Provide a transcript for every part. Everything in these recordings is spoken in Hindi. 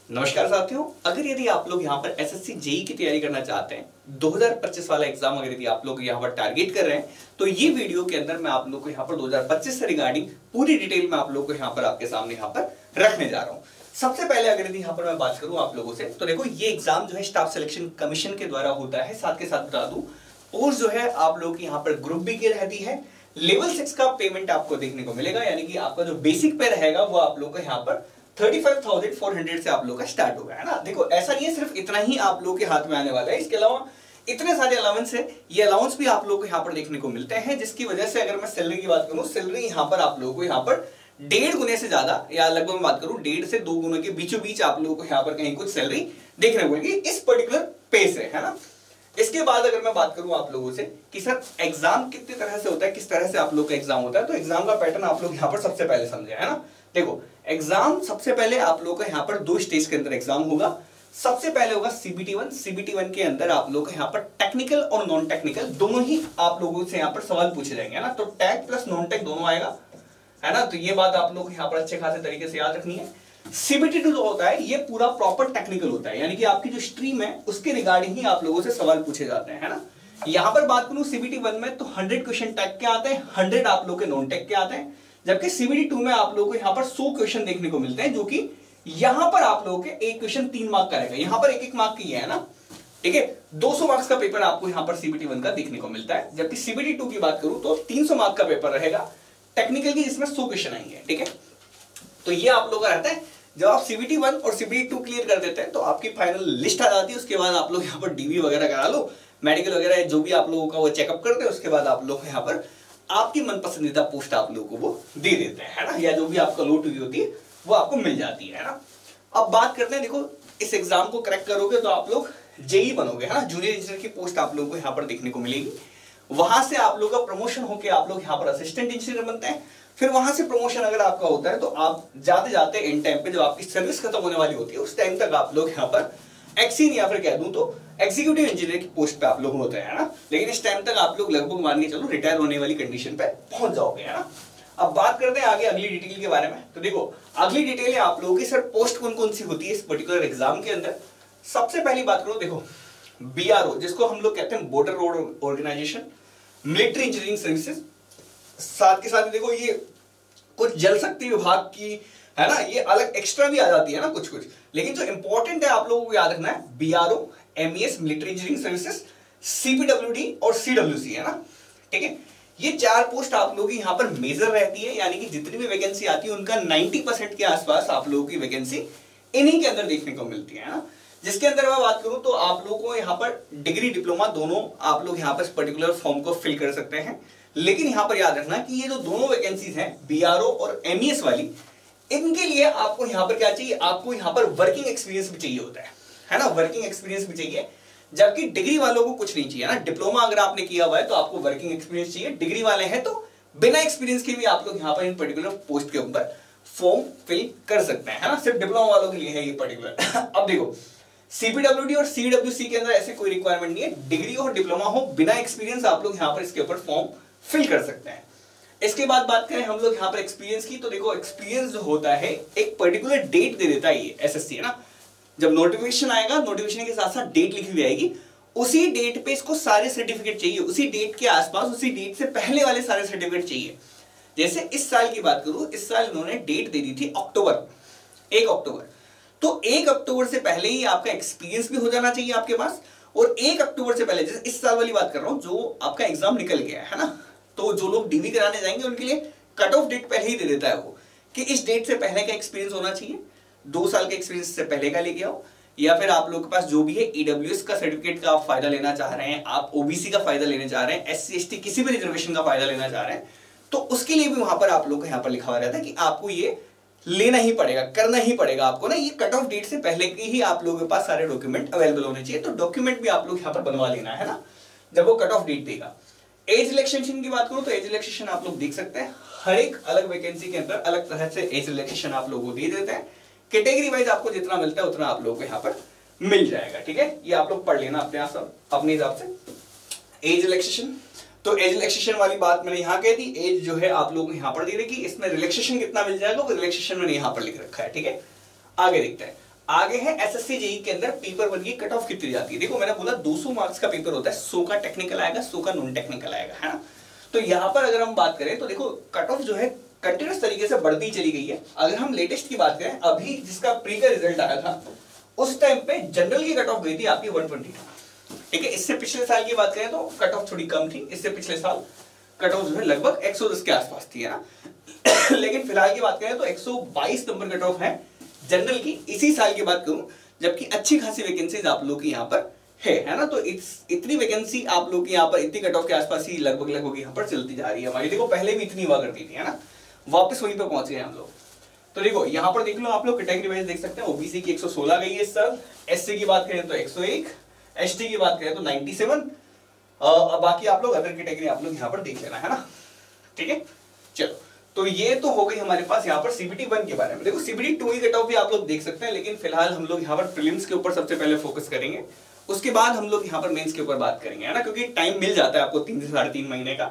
नमस्कार साथियों, अगर यदि आप लोग यहाँ पर एसएससी जेई की तैयारी करना चाहते हैं, 2025 वाला एग्जाम अगर यदि आप लोग यहाँ पर टारगेट कर रहे हैं, तो ये वीडियो के अंदर मैं आप लोग को यहाँ पर 2025 से रिगार्डिंग पूरी डिटेल में आप लोग को यहाँ पर आपके सामने यहाँ पर रखने जा रहा हूँ। सबसे पहले अगर यदि यहाँ पर मैं बात करूँ आप लोगों से, तो देखो ये एग्जाम जो है स्टाफ सिलेक्शन कमीशन के द्वारा होता है। साथ के साथ बता दूं, पोस्ट जो है आप लोग की यहाँ पर ग्रुप बी की रहती है। लेवल 6 का पेमेंट आपको देखने को मिलेगा, यानी कि आपका जो बेसिक पे रहेगा वो आप लोग का यहाँ पर 35,400 से आप लोग का स्टार्ट होगा, है ना। देखो ऐसा नहीं है सिर्फ इतना ही आप लोग के हाथ में आने वाला है, इसके अलावा इतने सारे अलाउंस है। ये अलाउंस भी आप लोग को यहाँ पर देखने को मिलते हैं, जिसकी वजह से अगर मैं सैलरी की बात करूं, सैलरी यहाँ पर आप लोगों को यहाँ पर 1.5 गुने से ज्यादा, या लगभग मैं बात करूं 1.5 से 2 गुने के बीचों बीच आप लोगों को यहाँ पर कहीं कुछ सैलरी देखने को मिलेगी इस पर्टिकुलर पे से, है ना। इसके बाद अगर मैं बात करूं आप लोगों से कि सर एग्जाम कितनी तरह से होता है, किस तरह से आप लोग का एग्जाम होता है, तो एग्जाम का पैटर्न आप लोग यहाँ पर सबसे पहले समझे, है ना। देखो एग्जाम सबसे पहले आप लोग का यहाँ पर 2 स्टेज के अंदर एग्जाम होगा। सबसे पहले होगा CBT1 के अंदर आप लोग यहाँ पर टेक्निकल और नॉन टेक्निकल दोनों ही आप लोगों से यहाँ पर सवाल पूछे जाएंगे, है ना। तो टेक प्लस नॉन टेक दोनों आएगा, है ना। तो ये बात आप लोग यहाँ पर अच्छे खासे तरीके से याद रखनी है। CBT2 जो होता है ये पूरा प्रॉपर टेक्निकल होता है, यानी कि आपकी जो स्ट्रीम है उसके रिगार्डिंग ही आप लोगों से सवाल पूछे जाते हैं, है ना। यहाँ पर बात करूं CBT1 में तो 100 क्वेश्चन टेक के आते हैं, 100 आप लोग के नॉन टेक के आते हैं। जबकि CBT2 में आप लोगों को यहाँ पर 100 क्वेश्चन देखने को मिलते हैं, जो कि यहाँ पर आप लोगों के एक क्वेश्चन 3 मार्क का रहेगा। यहाँ पर 1-1 मार्क की है ना, ठीक है। 200 मार्क्स का पेपर आपको यहाँ पर CBT1 का देखने को मिलता है। जबकि CBT2 की बात करूं तो 300 मार्क का पेपर रहेगा टेक्निकल की, जिसमें 100 क्वेश्चन आएंगे, ठीक है। तो ये आप लोग का रहता है। जब आप CBT1 और CBT2 क्लियर कर देते हैं तो आपकी फाइनल लिस्ट आ जाती है। उसके बाद आप लोग यहाँ पर DV वगैरह करा लो, मेडिकल वगैरह जो भी आप लोगों का वो चेकअप करते हैं। उसके बाद आप लोग यहाँ पर आपकी मन पसंदीदा पोस्ट आप लोगों को वो दे देते हैं, है ना, या जो भी आपका लोट हुई होती है वो आपको मिल जाती है ना। अब बात करते हैं, देखो इस एग्जाम को क्रैक करोगे तो आप लोग जेई बनोगे, है ना। जूनियर इंजीनियर की पोस्ट आप लोगों को यहाँ पर देखने को मिलेगी। वहां से आप लोग का प्रमोशन होकर आप लोग यहाँ पर असिस्टेंट इंजीनियर बनते हैं। फिर वहां से प्रमोशन अगर आपका होता है तो आप जाते जाते इन टाइम पे जब आपकी सर्विस खत्म होने वाली होती है उस टाइम तक आप लोग यहाँ पर एक्सीन या फिर कह दूं तो एग्जीक्यूटिव इंजीनियर की पोस्ट पे आप लोग होते हैं, ना। लेकिन इस टाइम तक आप लोग लगभग मान के चलो रिटायर होने वाली कंडीशन पे पहुंच जाओगे, है ना। अब बात करते हैं आगे अगली डिटेल के बारे में। तो देखो अगली डिटेल है आप लोगों की, सर पोस्ट कौन कौन सी होती है इस पर्टिकुलर एग्जाम के अंदर। सबसे पहली बात करो, देखो BRO जिसको हम लोग कहते हैं border road organisation, military engineering services. साथ के साथ देखो ये कुछ जल शक्ति विभाग की, है ना, ये अलग एक्स्ट्रा भी आ जाती है ना कुछ कुछ। लेकिन जो इंपॉर्टेंट है आप लोगों को याद रखना है BRO, MES military engineering services, CPWD और CWC, है ना, ठीक है। ये 4 पोस्ट आप लोगों की यहाँ पर मेजर रहती है, यानी कि जितनी भी वैकेंसी आती है उनका 90% के आसपास आप लोगों की वैकेंसी इन्हीं के अंदर देखने को मिलती है ना। जिसके अंदर मैं बात करूं तो आप लोगों को यहाँ पर डिग्री डिप्लोमा दोनों आप लोग यहाँ पर पर्टिकुलर फॉर्म को फिल कर सकते हैं। लेकिन यहाँ पर याद रखना कि ये जो दोनों वैकेंसीज हैं BRO और MES वाली, इनके लिए आपको यहाँ पर क्या चाहिए, आपको यहाँ पर वर्किंग एक्सपीरियंस भी चाहिए होता है ना, वर्किंग एक्सपीरियंस भी चाहिए। जबकि डिग्री वालों को कुछ नहीं चाहिए ना। डिप्लोमा अगर आपने किया हुआ है तो आपको वर्किंग एक्सपीरियंस चाहिए। डिग्री वाले हैं तो बिना एक्सपीरियंस के भी आप लोग यहाँ पर इन पर्टिकुलर पोस्ट के ऊपर फॉर्म फिल कर सकते हैं, है ना। सिर्फ डिप्लोमा वालों के लिए है ये पर्टिकुलर। अब देखो CPWD और CWC के अंदर ऐसे कोई रिक्वायरमेंट नहीं है, डिग्री और डिप्लोमा हो, बिना एक्सपीरियंस आप लोग यहाँ पर इसके ऊपर फॉर्म फिल कर सकते हैं। इसके बाद बात करें हम लोग यहाँ पर एक्सपीरियंस की, तो देखो एक्सपीरियंस जो होता है एक पर्टिकुलर डेट दे देता है ये SSC, है ना। जब नोटिफिकेशन आएगा, नोटिफिकेशन के साथ साथ डेट लिखी हुई आएगी, उसी डेट पे इसको सारे सर्टिफिकेट चाहिए, उसी डेट के आसपास, उसी डेट से पहले वाले सारे सर्टिफिकेट चाहिए। जैसे इस साल की बात करूं, इस साल इन्होंने डेट दे दी थी अक्टूबर, 1 अक्टूबर। तो 1 अक्टूबर से पहले ही आपका एक्सपीरियंस भी हो जाना चाहिए आपके पास। और 1 अक्टूबर से पहले, जैसे इस साल वाली बात कर रहा हूं, जो आपका एग्जाम निकल गया है ना, तो जो लोग DV कराने जाएंगे उनके लिए कट ऑफ डेट पहले ही दे देता है वो, कि इस डेट से पहले का एक्सपीरियंस होना चाहिए। 2 साल के एक्सपीरियंस से पहले का लेके आओ, या फिर आप लोग के पास जो भी है EWS का सर्टिफिकेट का आप फायदा लेना चाह रहे हैं, आप OBC का फायदा लेना चाह रहे हैं, SC ST किसी भी रिजर्वेशन का फायदा लेना चाह रहे हैं, तो उसके लिए भी वहां पर आप लोग को यहाँ पर लिखा हुआ रहता है कि आपको ये लेना ही पड़ेगा, करना ही पड़ेगा आपको ना। ये कट ऑफ डेट से पहले की ही आप लोगों के पास सारे डॉक्यूमेंट अवेलेबल होने चाहिए। तो डॉक्यूमेंट भी आप लोग यहाँ पर बनवा लेना है ना, जब वो कट ऑफ डेट देगा। एज रिलैक्सेशन की बात करूं तो एज रिलैक्सेशन आप लोग देख सकते हैं, हर एक अलग वैकेंसी के अंदर अलग तरह से एज रिलैक्सेशन आप लोगों को दे देते हैं। कैटेगरी वाइज आपको जितना मिलता है उतना आप लोगों को यहाँ पर मिल जाएगा, ठीक है। ये आप लोग पढ़ लेना अपने हिसाब से एज रिलैक्सेशन। तो एज रिलैक्सेशन वाली बात मैंने यहाँ कह दी, एज जो है आप लोगों को यहाँ पर दे रखी, इसमें रिलैक्सेशन कितना मिल जाएगा वो रिलैक्सेशन मैंने यहाँ पर लिख रखा है, ठीक है। आगे देखते हैं। आगे है एसएससी जेई के अंदर पेपर 1 की कट ऑफ कितनी जाती है। देखो मैंने बोला 200 मार्क्स का पेपर होता है, 100 का टेक्निकल आएगा, 100 का नॉन टेक्निकल आएगा, है ना। तो यहाँ पर अगर हम बात करें तो देखो कट ऑफ जो है कंटिन्यूस तरीके से बढ़ती चली गई है। अगर हम लेटेस्ट की बात करें, अभी जिसका प्री का रिजल्ट आया था उस टाइम पे जनरल की कट ऑफ गई थी आपकी 120, ठीक है। इससे पिछले साल की बात करें तो कट ऑफ थोड़ी कम थी, इससे पिछले साल कट ऑफ जो है लगभग 110 के आसपास थी, है ना। लेकिन फिलहाल की बात करें तो 122 नंबर कट ऑफ है जनरल की इसी साल की बात करूं, जबकि अच्छी खासी वैकेंसीज आप लोग की यहाँ पर है ना। तो इतनी वैकेंसी आप लोग की यहाँ पर इतनी कट ऑफ के आसपास ही लगभग यहाँ पर चलती जा रही है हमारी। देखो पहले भी इतनी हुआ करती थी, है ना, वापस वहीं पर पहुंच गए हम लोग। तो देखो यहाँ पर देख लो आप लोग कैटेगरी वाइज देख सकते हैं, ओबीसी की 116 गई है इस साल, एससी की बात करें तो 101, एसटी की बात करें तो 97, बाकी आप लोग अदर कैटेगरी आप लोग यहाँ पर देख लेना, है ना, ठीक है। चलो तो ये तो हो गई हमारे पास यहाँ पर सीबीटी 1 के बारे में। देखो सीबीटी 2 की कट ऑफ भी आप लोग देख सकते हैं, लेकिन फिलहाल हम लोग यहाँ पर प्रीलिम्स के ऊपर सबसे पहले फोकस करेंगे, उसके बाद हम लोग यहाँ पर मेंस के ऊपर बात करेंगे, है ना, क्योंकि टाइम मिल जाता है आपको 3 से 3.5 महीने का,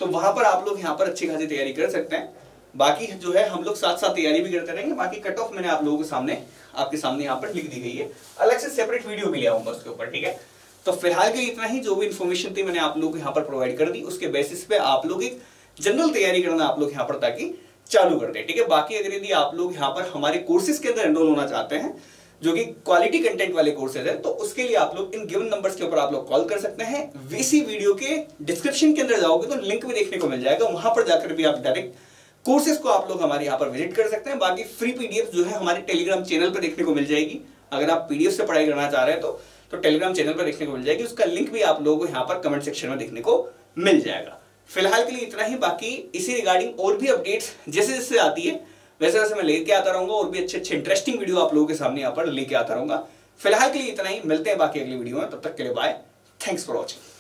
तो वहां पर आप लोग यहाँ पर अच्छी खासी तैयारी कर सकते हैं। बाकी जो है हम लोग साथ साथ तैयारी भी करते रहेंगे। बाकी कट ऑफ मैंने आप लोगों के सामने आपके सामने यहाँ पर लिख दी गई है, अलग से सेपरेट वीडियो भी लिया हूँ उसके ऊपर, ठीक है। तो फिलहाल के लिए इतना ही, जो भी इन्फॉर्मेशन थी मैंने आप लोगों को यहाँ पर प्रोवाइड कर दी, उसके बेसिस पे आप लोग एक जनरल तैयारी करना आप लोग यहाँ पर ताकि चालू कर दे, ठीक है। बाकी अगर यदि आप लोग यहाँ पर हमारे कोर्सेज के अंदर एनरोल होना चाहते हैं जो कि क्वालिटी कंटेंट वाले कोर्सेज है, तो उसके लिए आप लोग इन गिवन नंबर्स के ऊपर आप लोग कॉल कर सकते हैं। वैसी वीडियो के डिस्क्रिप्शन के अंदर जाओगे तो लिंक भी देखने को मिल जाएगा, वहां पर जाकर भी आप डायरेक्ट कोर्सेज को आप लोग हमारे यहाँ पर विजिट कर सकते हैं। बाकी फ्री पीडीएफ जो है हमारे टेलीग्राम चैनल पर देखने को मिल जाएगी। अगर आप पीडीएफ से पढ़ाई करना चाह रहे हैं तो टेलीग्राम चैनल पर देखने को मिल जाएगी, उसका लिंक भी आप लोगों को यहाँ पर कमेंट सेक्शन में देखने को मिल जाएगा। फिलहाल के लिए इतना ही, बाकी इसी रिगार्डिंग और भी अपडेट्स जैसे जैसे आती है वैसे वैसे मैं लेके आता रहूंगा, और भी अच्छे इंटरेस्टिंग वीडियो आप लोगों के सामने यहाँ पर लेके आता रहूंगा। फिलहाल के लिए इतना ही, मिलते हैं बाकी अगली वीडियो में, तब तक के लिए बाय, थैंक्स फॉर वॉचिंग।